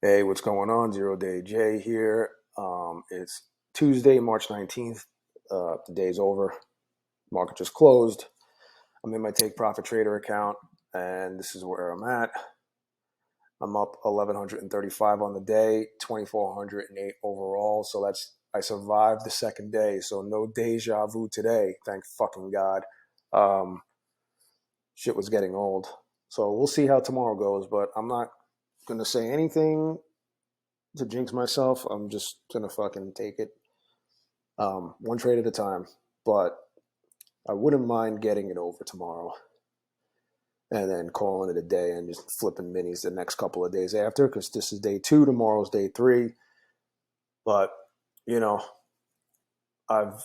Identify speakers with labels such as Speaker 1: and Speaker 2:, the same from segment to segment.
Speaker 1: Hey, what's going on? Zero Day Jay here. It's Tuesday, March 19th. The day's over. Market just closed. I'm in my Take Profit Trader account, and this is where I'm at. I'm up 1,135 on the day, 2,408 overall. So I survived the second day. So no deja vu today. Thank fucking God. Um, Shit was getting old. So we'll see how tomorrow goes, but I'm not gonna say anything to jinx myself. I'm just gonna fucking take it one trade at a time. But I wouldn't mind getting it over tomorrow and then calling it a day and just flipping minis the next couple of days after because this is day two, tomorrow's day three. But you know, I've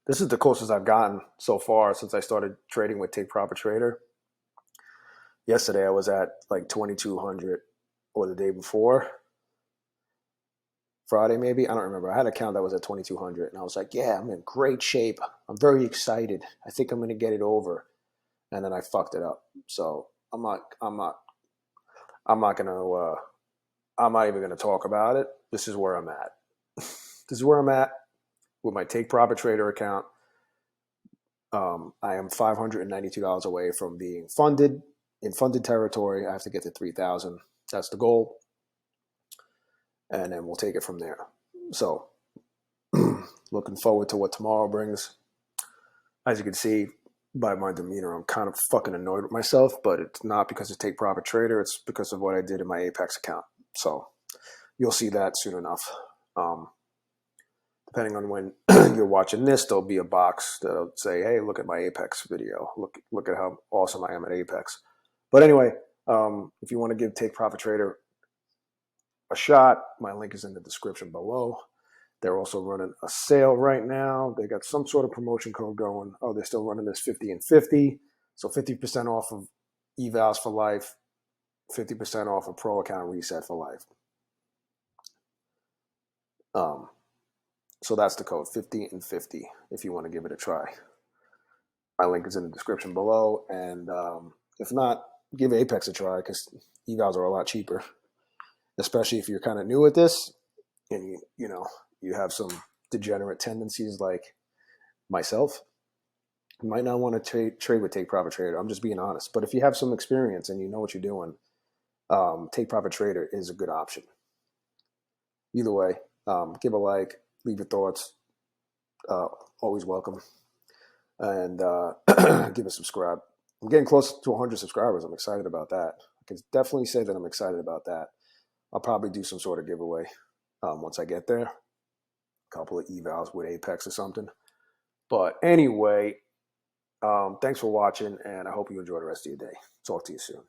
Speaker 1: this is the closest I've gotten so far since I started trading with Take Profit Trader. Yesterday I was at like 2,200, or the day before, Friday maybe. I don't remember. I had an account that was at 2,200, and I was like, "Yeah, I'm in great shape. I'm very excited. I think I'm going to get it over." And then I fucked it up. So I'm not going to. I'm not even going to talk about it. This is where I'm at. This is where I'm at with my Take Profit Trader account. I am $592 away from being funded in funded territory. I have to get to 3,000. That's the goal, and then we'll take it from there. So, looking forward to what tomorrow brings. As you can see by my demeanor, I'm kind of fucking annoyed with myself, but it's not because of Take Profit Trader. It's because of what I did in my Apex account. So you'll see that soon enough. Um, Depending on when you're watching this, there'll be a box that'll say, "Hey, look at my Apex video. Look at how awesome I am at Apex." But anyway, if you want to give Take Profit Trader a shot, my link is in the description below. They're also running a sale right now. They got some sort of promotion code going. Oh, they're still running this 50 and 50. So 50% off of evals for life, 50% off of pro account reset for life. Um, so that's the code, 50 and 50, if you want to give it a try. My link is in the description below. And if not, give Apex a try because evals are a lot cheaper, especially if you're kind of new at this and you have some degenerate tendencies like myself. You might not want to trade with Take Profit Trader. I'm just being honest. But if you have some experience and you know what you're doing, Take Profit Trader is a good option. Either way, give a like, leave your thoughts. Uh, Always welcome. And give a subscribe. I'm getting close to 100 subscribers. I'm excited about that. I can definitely say that I'm excited about that. I'll probably do some sort of giveaway once I get there. A couple of evals with Apex or something. But anyway, thanks for watching, and I hope you enjoy the rest of your day. Talk to you soon.